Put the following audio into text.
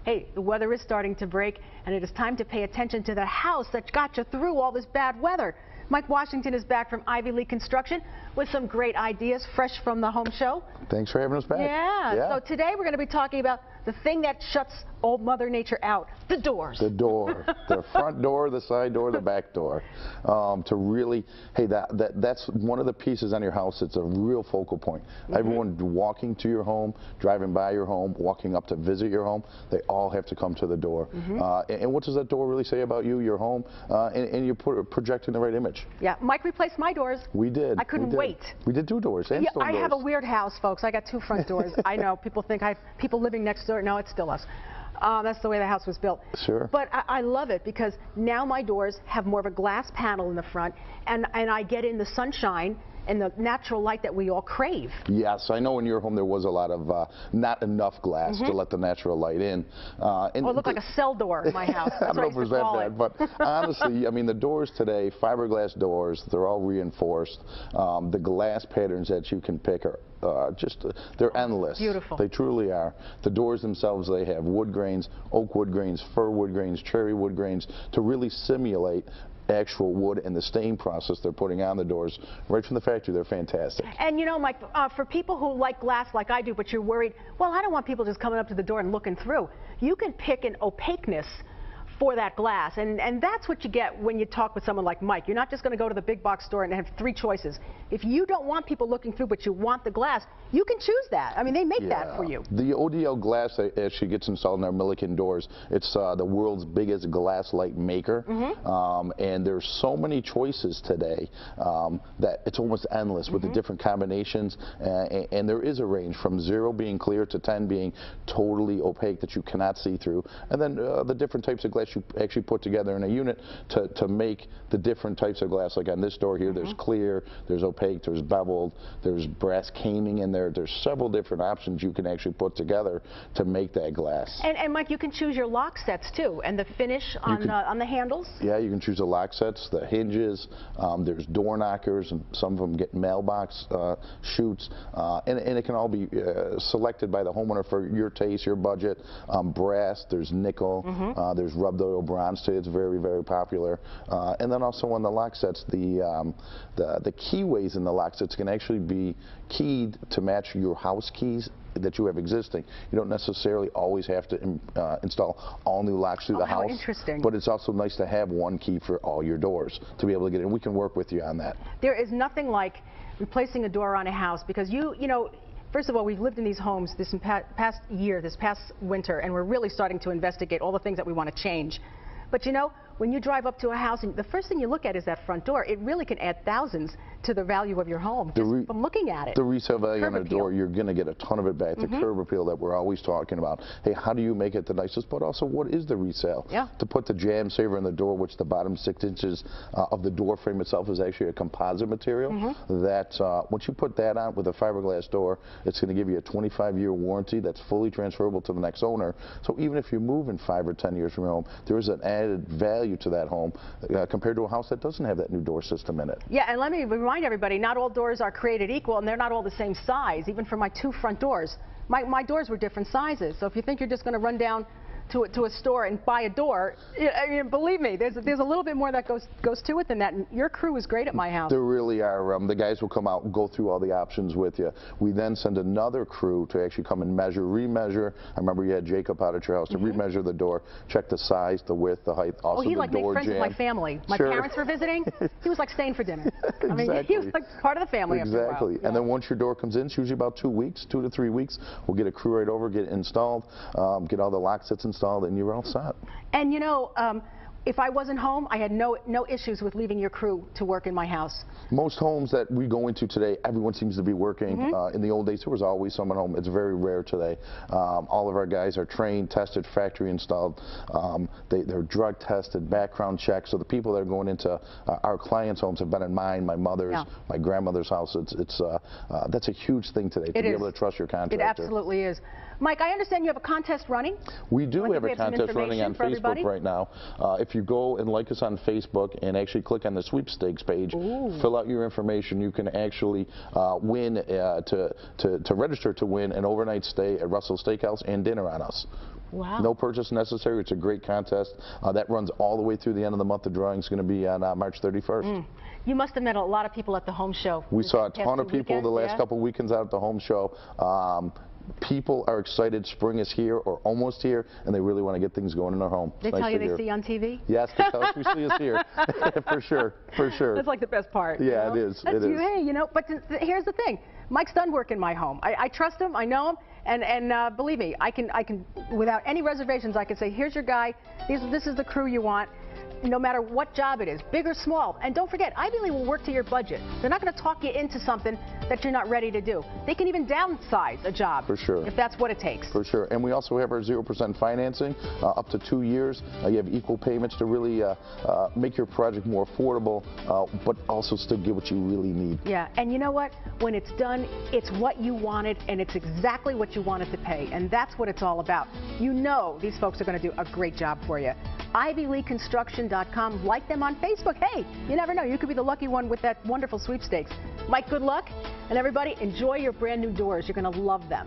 Hey, the weather is starting to break, and it is time to pay attention to the house that got you through all this bad weather. Mike Washington is back from Ivy League Construction with some great ideas, fresh from the home show. Thanks for having us back. Yeah. So today we're going to be talking about the thing that shuts old Mother Nature out, the doors. The door, the front door, the side door, the back door. To really, hey, that's one of the pieces on your house. It's a real focal point. Everyone walking to your home, driving by your home, walking up to visit your home, they all have to come to the door. And what does that door really say about you, your home, and you're projecting the right image? Yeah, Mike replaced my doors. We did. I couldn't wait. We did 2 doors and stone doors. I have a weird house, folks. I got 2 front doors. I know people think I have people living next door. No, it's still us. That's the way the house was built. Sure. But I love it because now my doors have more of a glass panel in the front, and I get in the sunshine and the natural light that we all crave. Yes, I know in your home there was a lot of not enough glass to let the natural light in. It looked like a cell door in my house. That's I don't know if it was that bad, but honestly, I mean, the doors today, fiberglass doors, they're all reinforced. The glass patterns that you can pick are they're endless. Beautiful. They truly are. The doors themselves, they have wood grains, oak wood grains, fir wood grains, cherry wood grains to really simulate actual wood and the stain process they're putting on the doors right from the factory. They're fantastic. And you know, Mike, for people who like glass like I do, but you're worried, well, I don't want people just coming up to the door and looking through. You can pick an opaqueness for that glass, and that's what you get when you talk with someone like Mike. You're not just going to go to the big box store and have 3 choices. If you don't want people looking through, but you want the glass, you can choose that. I mean, they make that for you. The ODL glass actually gets installed in our Milliken doors. It's the world's biggest glass light maker, and there's so many choices today that it's almost endless with the different combinations, and there is a range from 0 being clear to 10 being totally opaque that you cannot see through, and then the different types of glass you actually put together in a unit to make the different types of glass. Like on this door here, there's clear, there's opaque, there's beveled, there's brass caning in there. There's several different options you can actually put together to make that glass. And Mike, you can choose your lock sets too, and the finish on the handles. Yeah, you can choose the lock sets, the hinges. There's door knockers, and some of them get mailbox chutes, and it can all be selected by the homeowner for your taste, your budget. Brass, there's nickel, there's rubbed oil bronze today. It's very, very popular. And then also on the lock sets, the keyways in the lock sets can actually be keyed to match your house keys that you have existing. You don't necessarily always have to install all new locks through the house. Interesting. But it's also nice to have one key for all your doors to be able to get in. We can work with you on that. There is nothing like replacing a door on a house because you know, first of all, we've lived in these homes this past year, this past winter, and we're really starting to investigate all the things that we want to change. But you know, when you drive up to a house, and the first thing you look at is that front door, it really can add thousands to the value of your home just from looking at it. The resale value on a door, you're going to get a ton of it back. The curb appeal that we're always talking about. Hey, how do you make it the nicest? But also, what is the resale? Yeah. To put the jam saver in the door, which the bottom 6 inches of the door frame itself is actually a composite material. That once you put that on with a fiberglass door, it's going to give you a 25-year warranty that's fully transferable to the next owner. So even if you move in 5 or 10 years from your home, there is an added value to that home compared to a house that doesn't have that new door system in it. Yeah, and let me remind everybody, not all doors are created equal, and they're not all the same size. Even for my 2 front doors, my doors were different sizes. So if you think you're just going to run down to a store and buy a door, I mean, believe me, there's a little bit more that goes to it than that. And your crew is great at my house. There really are. The guys will come out and go through all the options with you. We then send another crew to actually come and measure, remeasure. I remember you had Jacob out at your house to remeasure the door, check the size, the width, the height, also he the like made door friends jam. with my family. My parents were visiting. He was like staying for dinner. I mean, he was like part of the family. Exactly. After a while. And then once your door comes in, it's usually about 2 weeks, 2 to 3 weeks. We'll get a crew right over, get it installed, get all the lock sets installed, and you're all set. And you know, if I wasn't home, I had no issues with leaving your crew to work in my house. Most homes that we go into today, everyone seems to be working. In the old days, there was always someone home. It's very rare today. All of our guys are trained, tested, factory installed. They're drug tested, background checked. So the people that are going into our clients' homes have been in mine, my mother's, my grandmother's house. That's a huge thing today to be able to trust your contractor. It absolutely is. Mike, I understand you have a contest running. We do have a contest running on Facebook right now. If you go and like us on Facebook and actually click on the sweepstakes page, fill out your information, you can actually win to register to win an overnight stay at Russell Steakhouse and dinner on us. Wow. No purchase necessary. It's a great contest. That runs all the way through the end of the month. The drawing is going to be on March 31st. You must have met a lot of people at the home show. We saw a past ton of two people the weekends, last yeah? couple weekends out at the home show. People are excited. Spring is here or almost here, and they really want to get things going in their home. They It's nice tell you to they hear. see you on TV? Yes, they tell us we see us here. For sure, for sure. That's like the best part. you Yeah, know? it is, That's it you, is. hey, but here's the thing. Mike's done work in my home. I trust him. I know him. And believe me, I can, without any reservations, I can say, here's your guy. This is the crew you want. No matter what job it is, big or small. And don't forget, Ivy Lee will work to your budget. They're not going to talk you into something that you're not ready to do. They can even downsize a job. For sure. If that's what it takes. For sure. And we also have our 0% financing up to 2 years. You have equal payments to really make your project more affordable, but also still get what you really need. Yeah, and you know what? When it's done, it's what you wanted, and it's exactly what you wanted to pay, and that's what it's all about. You know these folks are going to do a great job for you. IvyLeeConstruction.com. Like them on Facebook. Hey, you never know. You could be the lucky one with that wonderful sweepstakes. Mike, good luck, and everybody, enjoy your brand new doors. You're going to love them.